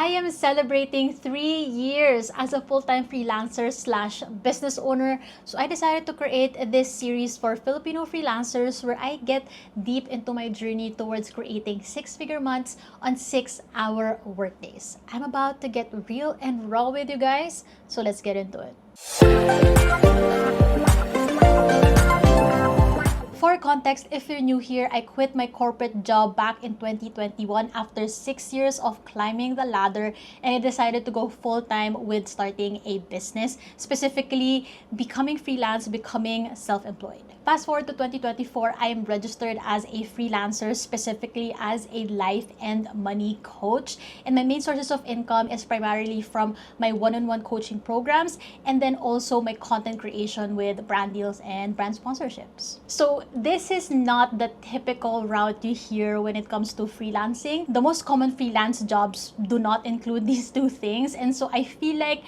I am celebrating 3 years as a full-time freelancer slash business owner. So I decided to create this series for Filipino freelancers where I get deep into my journey towards creating six-figure months on 6-hour workdays. I'm about to get real and raw with you guys, so let's get into it. For context, if you're new here, I quit my corporate job back in 2021 after 6 years of climbing the ladder, and I decided to go full-time with starting a business, specifically becoming freelance, becoming self-employed. Fast forward to 2024, I am registered as a freelancer, specifically as a life and money coach. And my main sources of income is primarily from my one-on-one coaching programs and then also my content creation with brand deals and brand sponsorships. So this is not the typical route you hear when it comes to freelancing. The most common freelance jobs do not include these two things. And so I feel like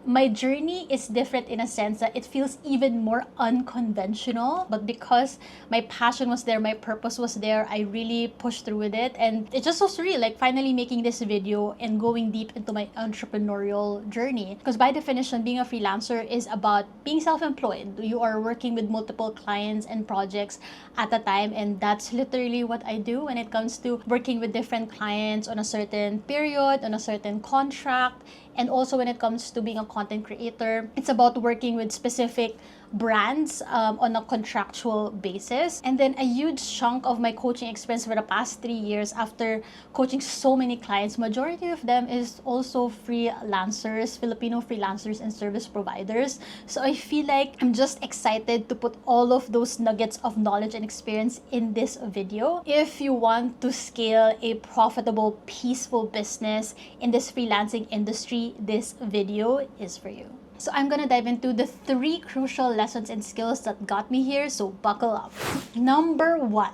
my journey is different in a sense that it feels even more unconventional, but because my passion was there, my purpose was there, I really pushed through with it, and it's just so surreal, like finally making this video and going deep into my entrepreneurial journey. Because by definition, being a freelancer is about being self-employed. You are working with multiple clients and projects at a time, and that's literally what I do when it comes to working with different clients on a certain period, on a certain contract. And also when it comes to being a content creator, it's about working with specific brands on a contractual basis. And then a huge chunk of my coaching experience for the past 3 years after coaching so many clients, majority of them is also freelancers, Filipino freelancers and service providers. So I feel like I'm just excited to put all of those nuggets of knowledge and experience in this video. If you want to scale a profitable, peaceful business in this freelancing industry, this video is for you. So I'm gonna dive into the 3 crucial lessons and skills that got me here, so buckle up. Number 1,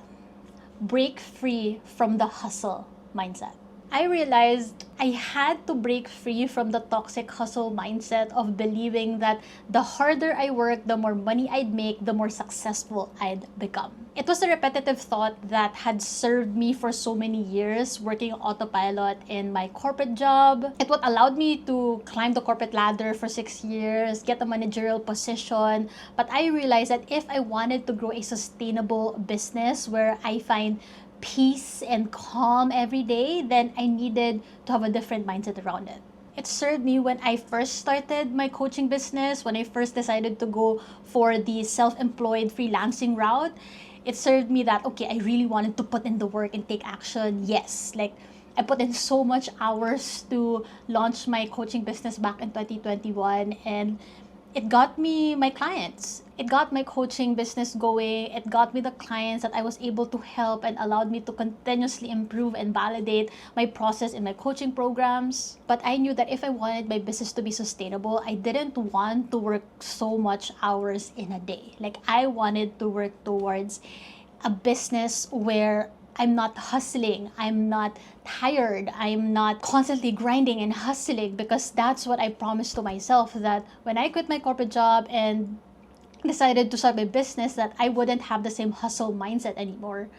break free from the hustle mindset. I realized I had to break free from the toxic hustle mindset of believing that the harder I work, the more money I'd make, the more successful I'd become. It was a repetitive thought that had served me for so many years, working autopilot in my corporate job. It what allowed me to climb the corporate ladder for 6 years, get a managerial position. But I realized that if I wanted to grow a sustainable business where I find peace and calm every day, then I needed to have a different mindset around it. It served me when I first started my coaching business, when I first decided to go for the self-employed freelancing route. It served me that, okay, I really wanted to put in the work and take action. Yes, like I put in so much hours to launch my coaching business back in 2021, and it got me my clients. It got my coaching business going. It got me the clients that I was able to help and allowed me to continuously improve and validate my process in my coaching programs. But I knew that if I wanted my business to be sustainable, I didn't want to work so much hours in a day. Like I wanted to work towards a business where I'm not hustling, I'm not tired, I'm not constantly grinding and hustling, because that's what I promised to myself, that when I quit my corporate job and decided to start my business, that I wouldn't have the same hustle mindset anymore.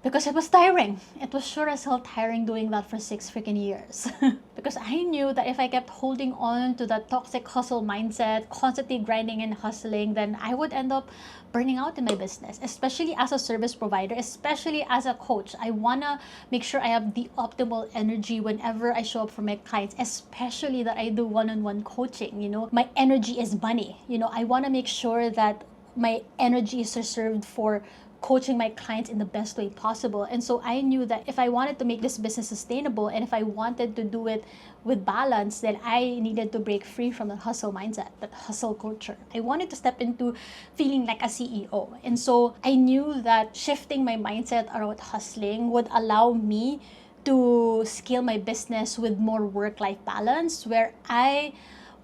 Because it was tiring. It was sure as hell tiring doing that for 6 freaking years. Because I knew that if I kept holding on to that toxic hustle mindset, constantly grinding and hustling, then I would end up burning out in my business, especially as a service provider, especially as a coach. I wanna make sure I have the optimal energy whenever I show up for my clients, especially that I do one-on-one coaching. You know, my energy is money. You know, I wanna make sure that my energy is reserved for coaching my clients in the best way possible. And so I knew that if I wanted to make this business sustainable and if I wanted to do it with balance, then I needed to break free from the hustle mindset, that hustle culture. I wanted to step into feeling like a CEO. And so I knew that shifting my mindset around hustling would allow me to scale my business with more work-life balance, where I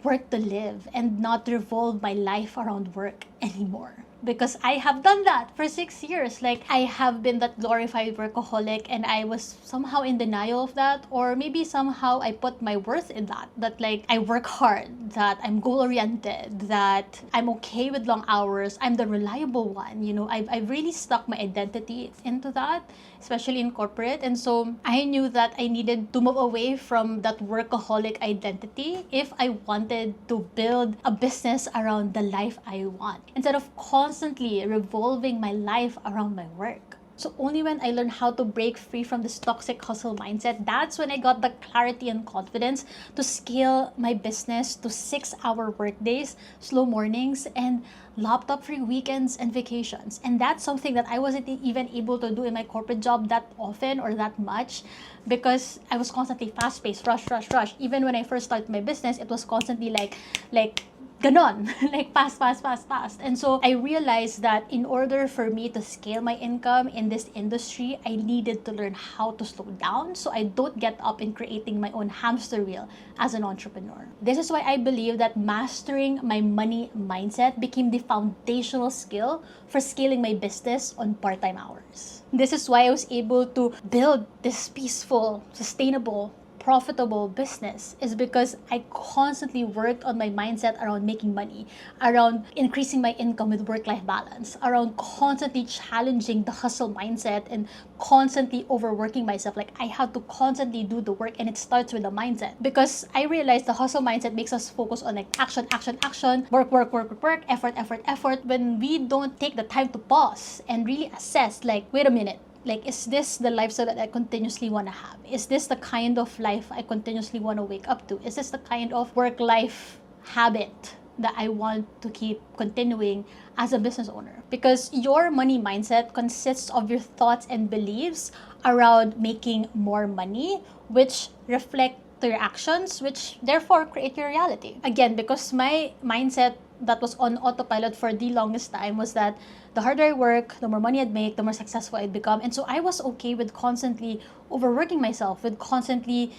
work to live and not revolve my life around work anymore. because I have done that for 6 years. Like, I have been that glorified workaholic, and I was somehow in denial of that, or maybe somehow I put my worth in that like I work hard, that I'm goal-oriented, that I'm okay with long hours, I'm the reliable one. I've really stuck my identity into that, especially in corporate. And so I knew that I needed to move away from that workaholic identity if I wanted to build a business around the life I want, instead of constantly revolving my life around my work. So only when I learned how to break free from this toxic hustle mindset, that's when I got the clarity and confidence to scale my business to 6-hour workdays, slow mornings, and laptop-free weekends and vacations. And that's something that I wasn't even able to do in my corporate job that often or that much, because I was constantly fast-paced, rush, rush, rush. Even when I first started my business, it was constantly like ganon, like fast, fast, fast, fast. And so I realized that in order for me to scale my income in this industry, I needed to learn how to slow down so I don't get up in creating my own hamster wheel as an entrepreneur. This is why I believe that mastering my money mindset became the foundational skill for scaling my business on part-time hours. This is why I was able to build this peaceful, sustainable, profitable business, is because I constantly worked on my mindset around making money, around increasing my income with work-life balance, around constantly challenging the hustle mindset and constantly overworking myself. Like, I have to constantly do the work, and it starts with the mindset, because I realized the hustle mindset makes us focus on like action, action, action, work, work, work, work, work, effort, effort, effort, when we don't take the time to pause and really assess, like, wait a minute, like, is this the lifestyle that I continuously want to have? Is this the kind of life I continuously want to wake up to? Is this the kind of work-life habit that I want to keep continuing as a business owner? Because your money mindset consists of your thoughts and beliefs around making more money, which reflect to your actions, which therefore create your reality. Again, because my mindset that was on autopilot for the longest time was that the harder I work, the more money I'd make, the more successful I'd become. And so I was okay with constantly overworking myself, with constantly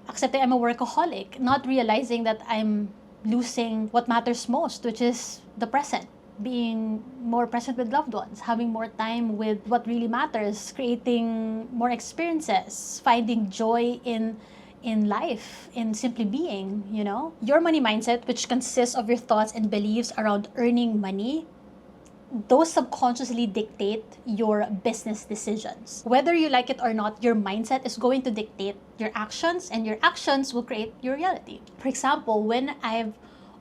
accepting I'm a workaholic, not realizing that I'm losing what matters most, which is the present. Being more present with loved ones, having more time with what really matters, creating more experiences, finding joy in life, in simply being. Your money mindset, which consists of your thoughts and beliefs around earning money, those subconsciously dictate your business decisions. Whether you like it or not, your mindset is going to dictate your actions, and your actions will create your reality. For example, when I've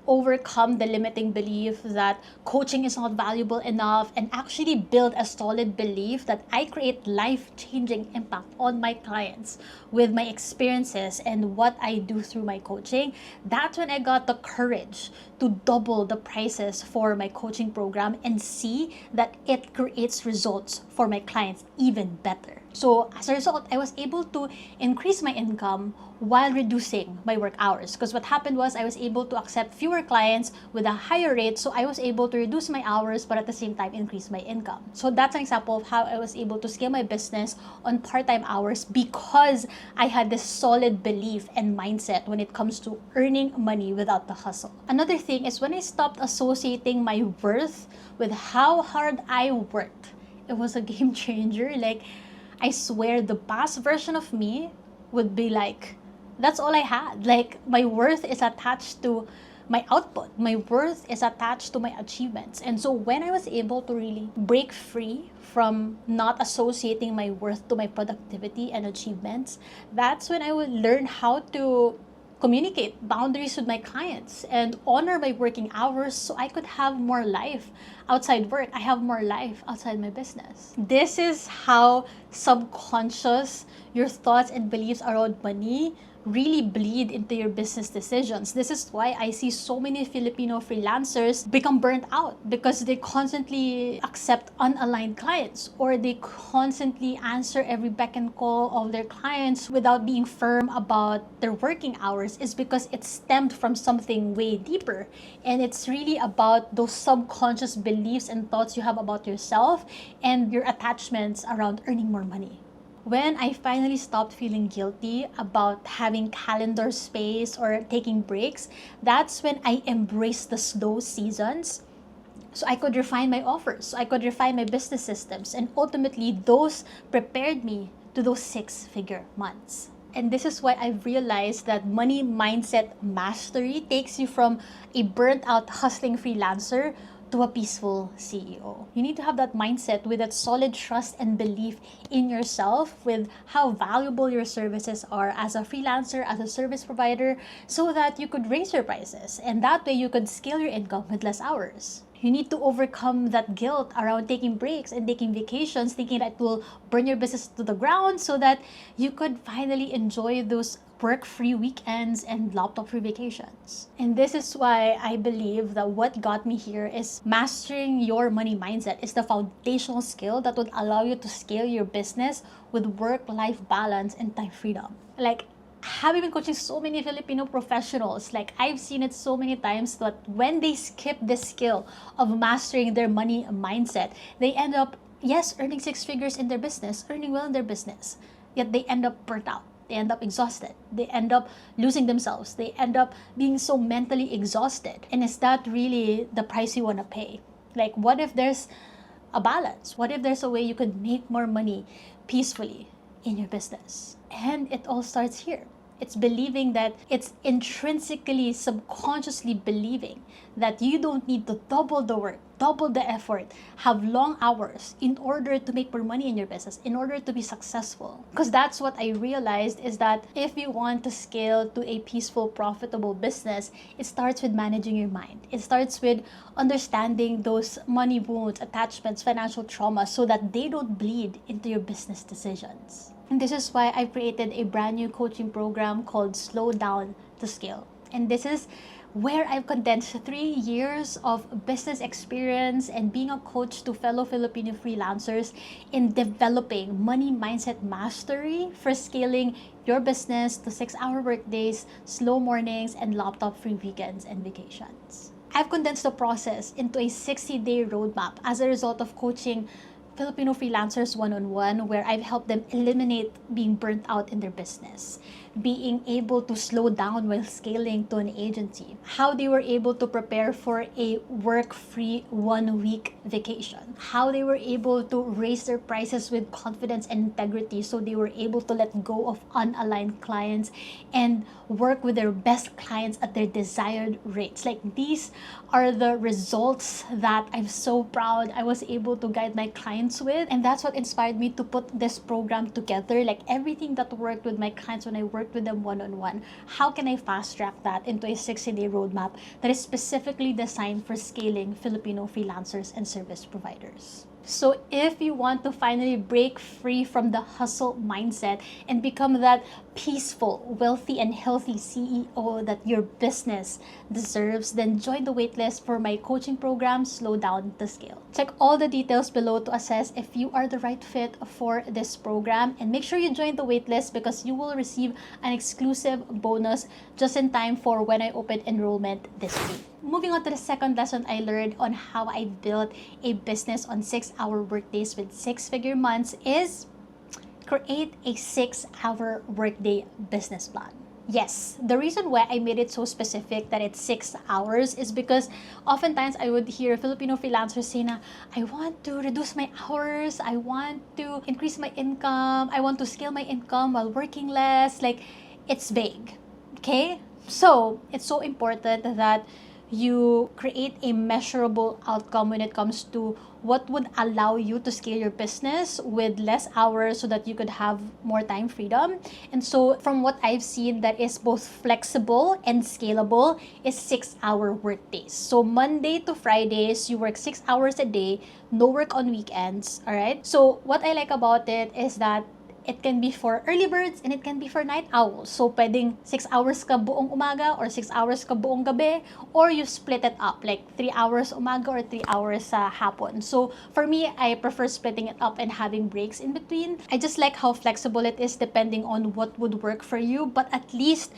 overcome the limiting belief that coaching is not valuable enough, and actually build a solid belief that I create life-changing impact on my clients with my experiences and what I do through my coaching, that's when I got the courage to double the prices for my coaching program and see that it creates results for my clients even better. So as a result, I was able to increase my income while reducing my work hours. Because what happened was I was able to accept fewer clients with a higher rate, so I was able to reduce my hours but at the same time increase my income. So that's an example of how I was able to scale my business on part-time hours, because I had this solid belief and mindset when it comes to earning money without the hustle. Another thing is when I stopped associating my worth with how hard I worked. It was a game changer. Like, I swear the past version of me would be like, that's all I had. Like, my worth is attached to my output. My worth is attached to my achievements. And so when I was able to really break free from not associating my worth to my productivity and achievements, that's when I would learn how to communicate boundaries with my clients and honor my working hours so I could have more life outside work. I have more life outside my business. This is how subconscious your thoughts and beliefs around money really bleed into your business decisions. This is why I see so many Filipino freelancers become burnt out, because they constantly accept unaligned clients, or they constantly answer every beck and call of their clients without being firm about their working hours. Is because it stemmed from something way deeper, and it's really about those subconscious beliefs and thoughts you have about yourself and your attachments around earning more money. When I finally stopped feeling guilty about having calendar space or taking breaks, that's when I embraced the slow seasons So I could refine my offers, so I could refine my business systems, and ultimately those prepared me to those six-figure months. And this is why I've realized that money mindset mastery takes you from a burnt out hustling freelancer to a peaceful CEO. You need to have that mindset with that solid trust and belief in yourself, with how valuable your services are as a freelancer, as a service provider, so that you could raise your prices. And that way you could scale your income with less hours. You need to overcome that guilt around taking breaks and taking vacations, thinking that it will burn your business to the ground, so that you could finally enjoy those work-free weekends and laptop-free vacations. And this is why I believe that what got me here is mastering your money mindset is the foundational skill that would allow you to scale your business with work-life balance and time freedom. Like, having been coaching so many Filipino professionals, like I've seen it so many times that when they skip this skill of mastering their money mindset, they end up, yes, earning six figures in their business, earning well in their business, yet they end up burnt out. They end up exhausted. They end up losing themselves. They end up being so mentally exhausted. And is that really the price you want to pay? Like, what if there's a balance? What if there's a way you could make more money peacefully in your business? And it all starts here. It's believing that, it's intrinsically, subconsciously believing that you don't need to double the work, double the effort, have long hours in order to make more money in your business, in order to be successful. Because that's what I realized, is that if you want to scale to a peaceful, profitable business, it starts with managing your mind. It starts with understanding those money wounds, attachments, financial trauma, so that they don't bleed into your business decisions. And this is why I created a brand new coaching program called Slow Down to Scale. And this is where I've condensed 3 years of business experience and being a coach to fellow Filipino freelancers in developing money mindset mastery for scaling your business to 6-hour workdays, slow mornings, and laptop-free weekends and vacations. I've condensed the process into a 60-day roadmap as a result of coaching Filipino freelancers one-on-one, where I've helped them eliminate being burnt out in their business, being able to slow down while scaling to an agency, how they were able to prepare for a work-free 1-week vacation, how they were able to raise their prices with confidence and integrity, so they were able to let go of unaligned clients and work with their best clients at their desired rates. Like, these are the results that I'm so proud I was able to guide my clients with, and that's what inspired me to put this program together. Like, everything that worked with my clients when I worked with them one-on-one, how can I fast track that into a 60-day roadmap that is specifically designed for scaling Filipino freelancers and service providers? So if you want to finally break free from the hustle mindset and become that peaceful, wealthy, and healthy CEO that your business deserves, then join the waitlist for my coaching program, Slow Down to Scale. Check all the details below to assess if you are the right fit for this program, and make sure you join the waitlist because you will receive an exclusive bonus just in time for when I open enrollment this week. Moving on to the second lesson I learned on how I built a business on 6-hour workdays with 6-figure months is create a 6-hour workday business plan. Yes, the reason why I made it so specific that it's 6 hours is because oftentimes I would hear Filipino freelancers say na, I want to reduce my hours, I want to increase my income, I want to scale my income while working less. Like, it's vague, okay? So, it's so important that you create a measurable outcome when it comes to what would allow you to scale your business with less hours so that you could have more time freedom. And so from what I've seen that is both flexible and scalable is 6-hour workdays. So Monday to Fridays, you work 6 hours a day, no work on weekends, all right? So what I like about it is that it can be for early birds and it can be for night owls. So, pwedeng 6 hours ka buong umaga or 6 hours ka buong gabi, or you split it up, like 3 hours umaga or 3 hours sa hapon. So, for me, I prefer splitting it up and having breaks in between. I just like how flexible it is depending on what would work for you, but at least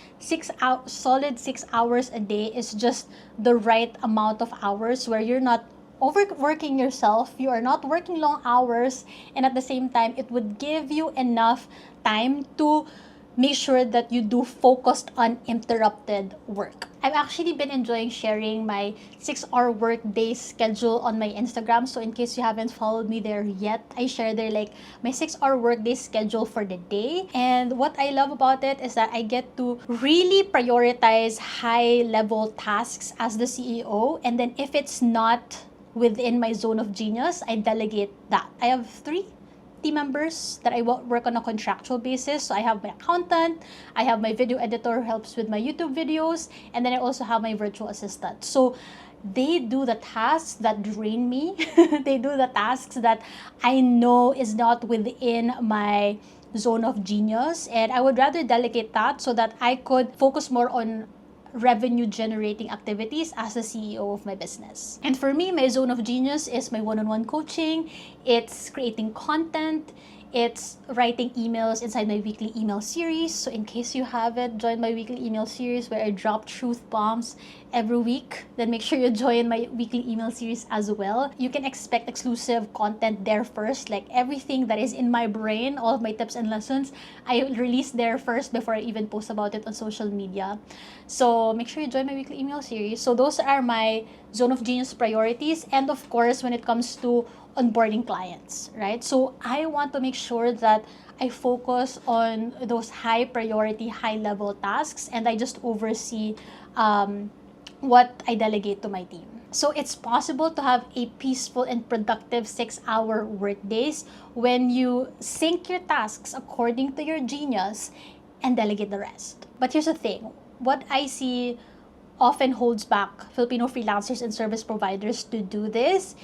solid 6 hours a day is just the right amount of hours where you're not overworking yourself, you are not working long hours, and at the same time, it would give you enough time to make sure that you do focused uninterrupted work. I've actually been enjoying sharing my 6-hour workday schedule on my Instagram. So in case you haven't followed me there yet, I share there like my 6-hour workday schedule for the day. And what I love about it is that I get to really prioritize high level tasks as the CEO. And then if it's not within my zone of genius, I delegate that. I have 3 team members that I work on a contractual basis. So I have my accountant, I have my video editor who helps with my YouTube videos, and then I also have my virtual assistant. So they do the tasks that drain me. They do the tasks that I know is not within my zone of genius, and I would rather delegate that so that I could focus more on revenue generating activities as the CEO of my business. And for me, my zone of genius is my one-on-one coaching, it's creating content, it's writing emails inside my weekly email series. So in case you haven't joined my weekly email series where I drop truth bombs every week, then make sure you join my weekly email series as well. You can expect exclusive content there first, like everything that is in my brain, all of my tips and lessons, I release there first before I even post about it on social media. So make sure you join my weekly email series. So those are my zone of genius priorities. And of course, when it comes to onboarding clients, right? So I want to make sure that I focus on those high priority, high level tasks, and I just oversee what I delegate to my team. So it's possible to have a peaceful and productive 6-hour workdays when you sync your tasks according to your genius and delegate the rest. But here's the thing, what I see often holds back Filipino freelancers and service providers to do this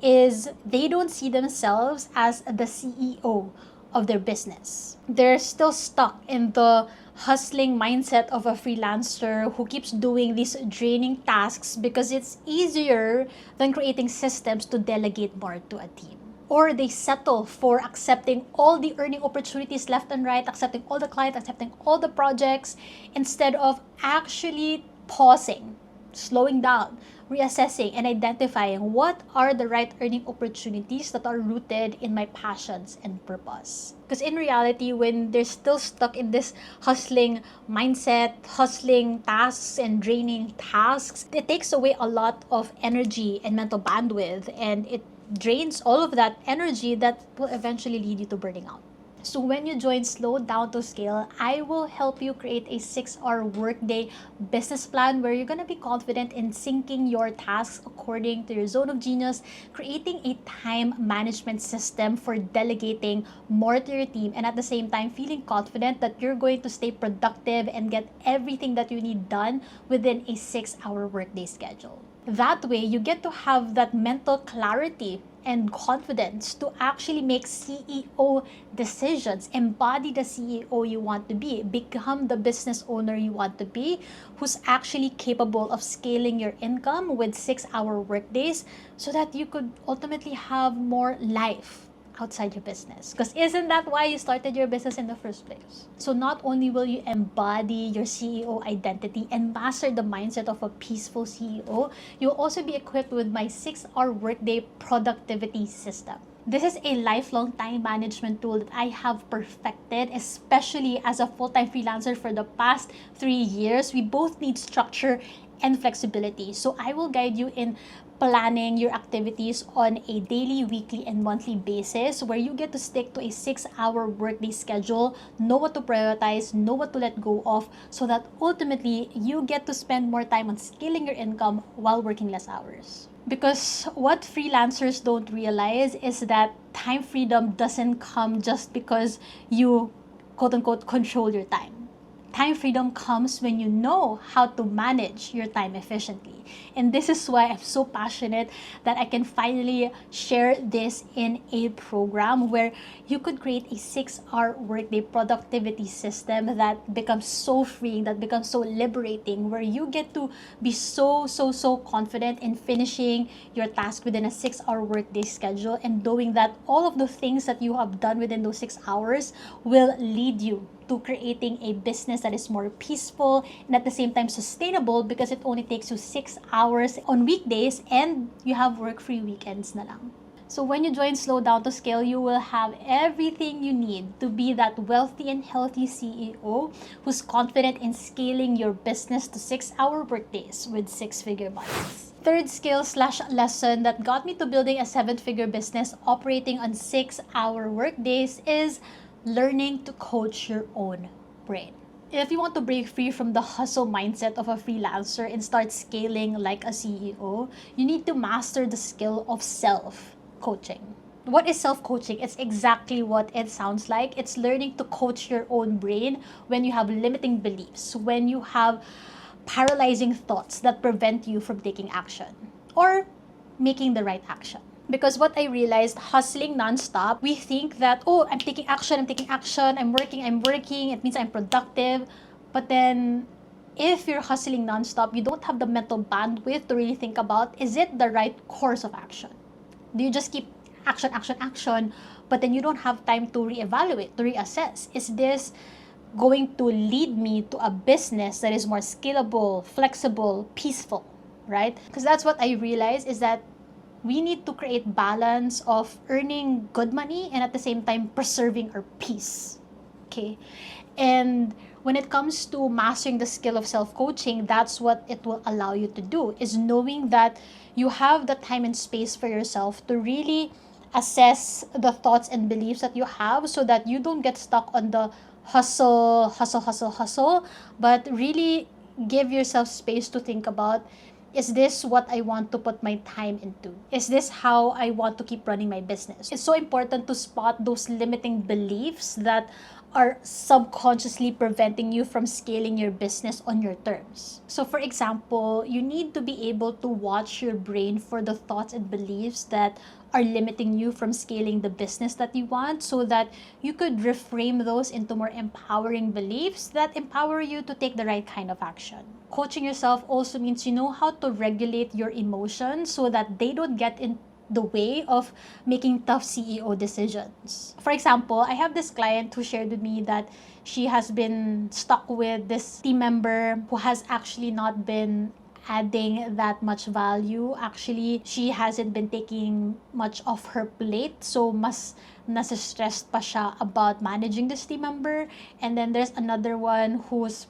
is they don't see themselves as the CEO of their business. They're still stuck in the hustling mindset of a freelancer who keeps doing these draining tasks because it's easier than creating systems to delegate more to a team. Or they settle for accepting all the earning opportunities left and right, accepting all the clients, accepting all the projects, instead of actually pausing, slowing down, reassessing, and identifying what are the right earning opportunities that are rooted in my passions and purpose. Because in reality, when they're still stuck in this hustling mindset, hustling tasks and draining tasks, it takes away a lot of energy and mental bandwidth, and it drains all of that energy that will eventually lead you to burning out. So when you join Slow Down to Scale, I will help you create a 6-hour workday business plan where you're going to be confident in syncing your tasks according to your zone of genius, creating a time management system for delegating more to your team, and at the same time feeling confident that you're going to stay productive and get everything that you need done within a 6-hour workday schedule. That way, you get to have that mental clarity and confidence to actually make CEO decisions, embody the CEO you want to be, become the business owner you want to be, who's actually capable of scaling your income with 6-hour workdays so that you could ultimately have more life outside your business. Because isn't that why you started your business in the first place? So not only will you embody your CEO identity and master the mindset of a peaceful CEO, you'll also be equipped with my 6-hour workday productivity system. This is a lifelong time management tool that I have perfected, especially as a full-time freelancer for the past 3 years. We both need structure and flexibility. So I will guide you in planning your activities on a daily, weekly, and monthly basis where you get to stick to a 6-hour workday schedule, know what to prioritize, know what to let go of, so that ultimately you get to spend more time on scaling your income while working less hours. Because what freelancers don't realize is that time freedom doesn't come just because you quote-unquote control your time. Time freedom comes when you know how to manage your time efficiently. And this is why I'm so passionate that I can finally share this in a program where you could create a 6-hour workday productivity system that becomes so freeing, that becomes so liberating, where you get to be so confident in finishing your task within a 6-hour workday schedule, and knowing that all of the things that you have done within those 6 hours will lead you to creating a business that is more peaceful and at the same time sustainable, because it only takes you 6 hours on weekdays and you have work-free weekends na lang. So when you join Slow Down to Scale, you will have everything you need to be that wealthy and healthy CEO who's confident in scaling your business to 6-hour workdays with 6-figure budgets. Third skill / lesson that got me to building a 7-figure business operating on 6-hour workdays is learning to coach your own brain. If you want to break free from the hustle mindset of a freelancer and start scaling like a CEO, you need to master the skill of self-coaching. What is self-coaching? It's exactly what it sounds like. It's learning to coach your own brain when you have limiting beliefs, when you have paralyzing thoughts that prevent you from taking action or making the right action. Because what I realized, hustling nonstop, we think that, oh, I'm taking action, I'm working, it means I'm productive. But then, if you're hustling nonstop, you don't have the mental bandwidth to really think about, is it the right course of action? Do you just keep action, but then you don't have time to reevaluate, to reassess? Is this going to lead me to a business that is more scalable, flexible, peaceful, right? Because that's what I realized, is that we need to create balance of earning good money and at the same time preserving our peace. Okay? And when it comes to mastering the skill of self-coaching, that's what it will allow you to do, is knowing that you have the time and space for yourself to really assess the thoughts and beliefs that you have, so that you don't get stuck on the hustle, but really give yourself space to think about, is this what I want to put my time into? Is this how I want to keep running my business? It's so important to spot those limiting beliefs that are subconsciously preventing you from scaling your business on your terms. So for example, you need to be able to watch your brain for the thoughts and beliefs that are limiting you from scaling the business that you want, so that you could reframe those into more empowering beliefs that empower you to take the right kind of action. Coaching yourself also means you know how to regulate your emotions so that they don't get in the way of making tough CEO decisions. For example, I have this client who shared with me that she has been stuck with this team member who has actually not been adding that much value. Actually, she hasn't been taking much of her plate, so mas nasa-stressed pa siya about managing this team member. And then there's another one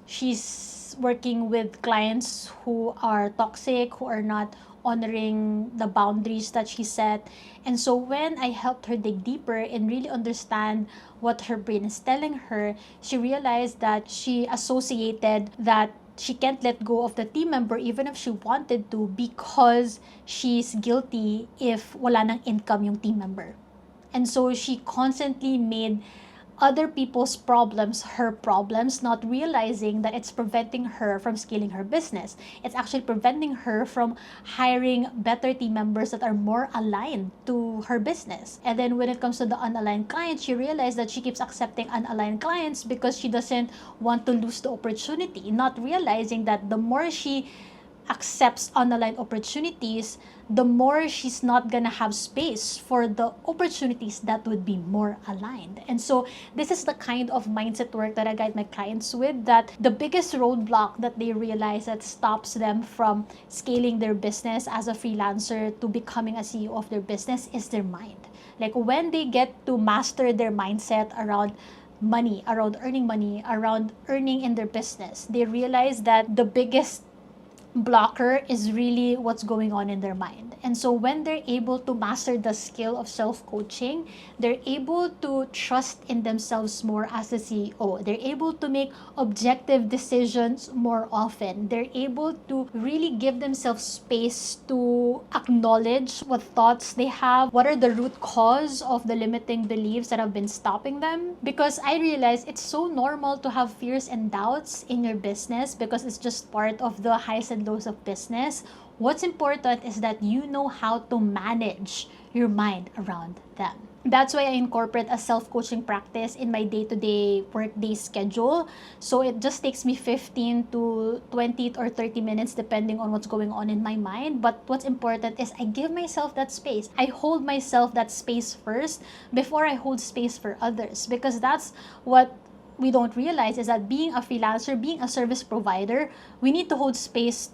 she's working with clients who are toxic, who are not honoring the boundaries that she set. And so when I helped her dig deeper and really understand what her brain is telling her, she realized that she associated that she can't let go of the team member even if she wanted to, because she's guilty if wala nang income yung team member. And so she constantly made other people's problems her problems, not realizing that it's preventing her from scaling her business. It's actually preventing her from hiring better team members that are more aligned to her business. And then when it comes to the unaligned clients, she realized that she keeps accepting unaligned clients because she doesn't want to lose the opportunity, not realizing that the more she accepts unaligned opportunities, the more she's not gonna have space for the opportunities that would be more aligned. And so this is the kind of mindset work that I guide my clients with, that the biggest roadblock that they realize that stops them from scaling their business as a freelancer to becoming a CEO of their business is their mind. Like when they get to master their mindset around money, around earning in their business, they realize that the biggest blocker is really what's going on in their mind. And so when they're able to master the skill of self-coaching, they're able to trust in themselves more as a CEO. They're able to make objective decisions more often. They're able to really give themselves space to acknowledge what thoughts they have, what are the root cause of the limiting beliefs that have been stopping them. Because I realize it's so normal to have fears and doubts in your business, because it's just part of the highs and lows of business. What's important is that you know how to manage your mind around them. That's why I incorporate a self-coaching practice in my day-to-day workday schedule. So it just takes me 15 to 20 or 30 minutes depending on what's going on in my mind. But what's important is I give myself that space. I hold myself that space first before I hold space for others, because that's what we don't realize, is that being a freelancer, being a service provider, we need to hold space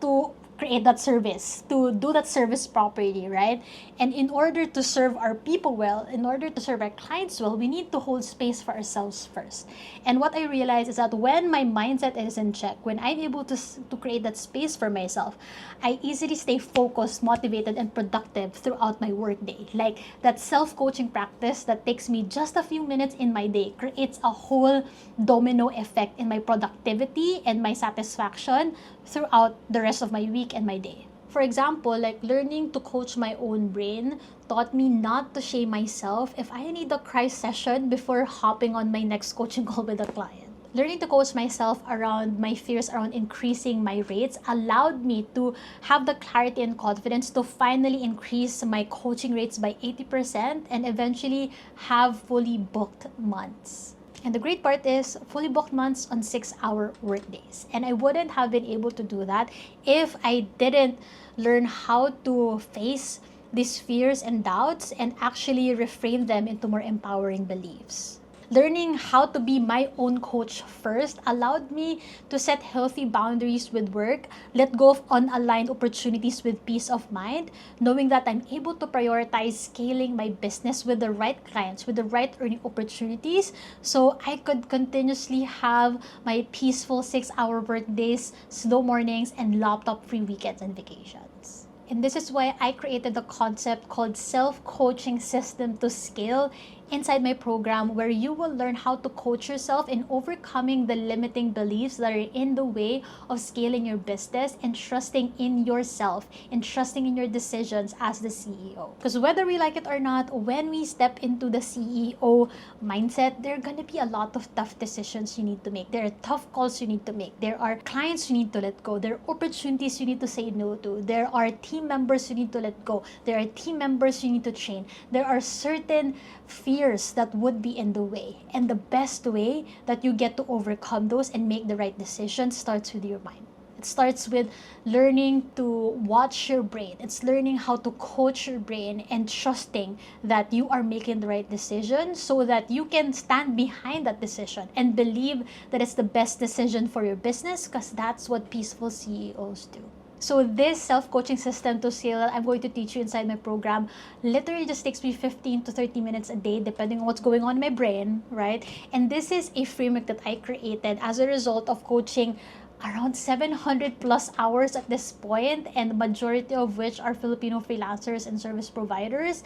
to create that service, to do that service properly, right? And in order to serve our people well, in order to serve our clients well, we need to hold space for ourselves first. And what I realized is that when my mindset is in check, when I'm able to create that space for myself, I easily stay focused, motivated, and productive throughout my workday. Like that self-coaching practice that takes me just a few minutes in my day creates a whole domino effect in my productivity and my satisfaction throughout the rest of my week and my day. For example, like learning to coach my own brain taught me not to shame myself if I need a cry session before hopping on my next coaching call with a client. Learning to coach myself around my fears around increasing my rates allowed me to have the clarity and confidence to finally increase my coaching rates by 80% and eventually have fully booked months. And the great part is fully booked months on 6-hour workdays. And I wouldn't have been able to do that if I didn't learn how to face these fears and doubts and actually reframe them into more empowering beliefs. Learning how to be my own coach first allowed me to set healthy boundaries with work, let go of unaligned opportunities with peace of mind, knowing that I'm able to prioritize scaling my business with the right clients, with the right earning opportunities, so I could continuously have my peaceful 6-hour work days, slow mornings, and laptop-free weekends and vacations. And this is why I created the concept called self-coaching system to scale inside my program, where you will learn how to coach yourself in overcoming the limiting beliefs that are in the way of scaling your business and trusting in yourself and trusting in your decisions as the CEO. Because whether we like it or not, when we step into the CEO mindset, there are going to be a lot of tough decisions you need to make. There are tough calls you need to make. There are clients you need to let go. There are opportunities you need to say no to. There are team members you need to let go. There are team members you need to train. There are certain fears that would be in the way. And the best way that you get to overcome those and make the right decisions starts with your mind. It starts with learning to watch your brain. It's learning how to coach your brain and trusting that you are making the right decision so that you can stand behind that decision and believe that it's the best decision for your business, because that's what peaceful CEOs do. So this self-coaching system to scale that I'm going to teach you inside my program literally just takes me 15 to 30 minutes a day, depending on what's going on in my brain, right? And this is a framework that I created as a result of coaching around 700 plus hours at this point, and the majority of which are Filipino freelancers and service providers,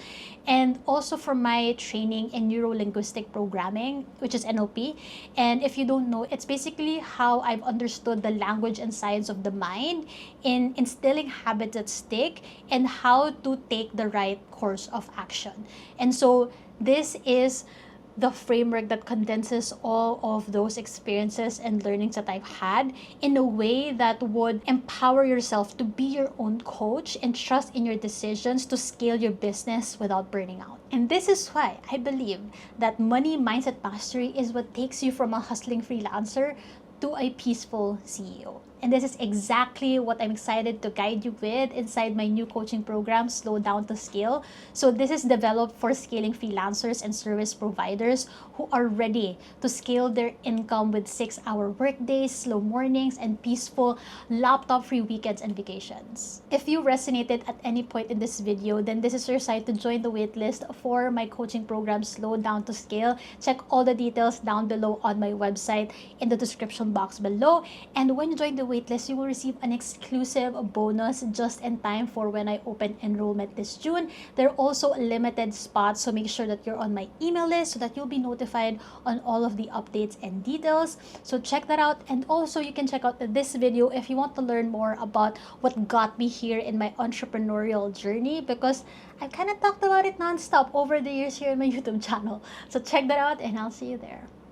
and also from my training in neuro-linguistic programming, which is NLP. And if you don't know, it's basically how I've understood the language and science of the mind in instilling habits that stick and how to take the right course of action. And so this is the framework that condenses all of those experiences and learnings that I've had in a way that would empower yourself to be your own coach and trust in your decisions to scale your business without burning out. And this is why I believe that money mindset mastery is what takes you from a hustling freelancer to a peaceful CEO. And this is exactly what I'm excited to guide you with inside my new coaching program, Slow Down to Scale. So this is developed for scaling freelancers and service providers who are ready to scale their income with 6-hour workdays, slow mornings, and peaceful laptop-free weekends and vacations. If you resonated at any point in this video, then this is your site to join the waitlist for my coaching program, Slow Down to Scale. Check all the details down below on my website in the description box below. And when you join the waitlist, you will receive an exclusive bonus just in time for when I open enrollment this June. There are also limited spots, so make sure that you're on my email list so that you'll be notified on all of the updates and details. So check that out. And also you can check out this video if you want to learn more about what got me here in my entrepreneurial journey, because I've kind of talked about it nonstop over the years here on my YouTube channel. So check that out and I'll see you there.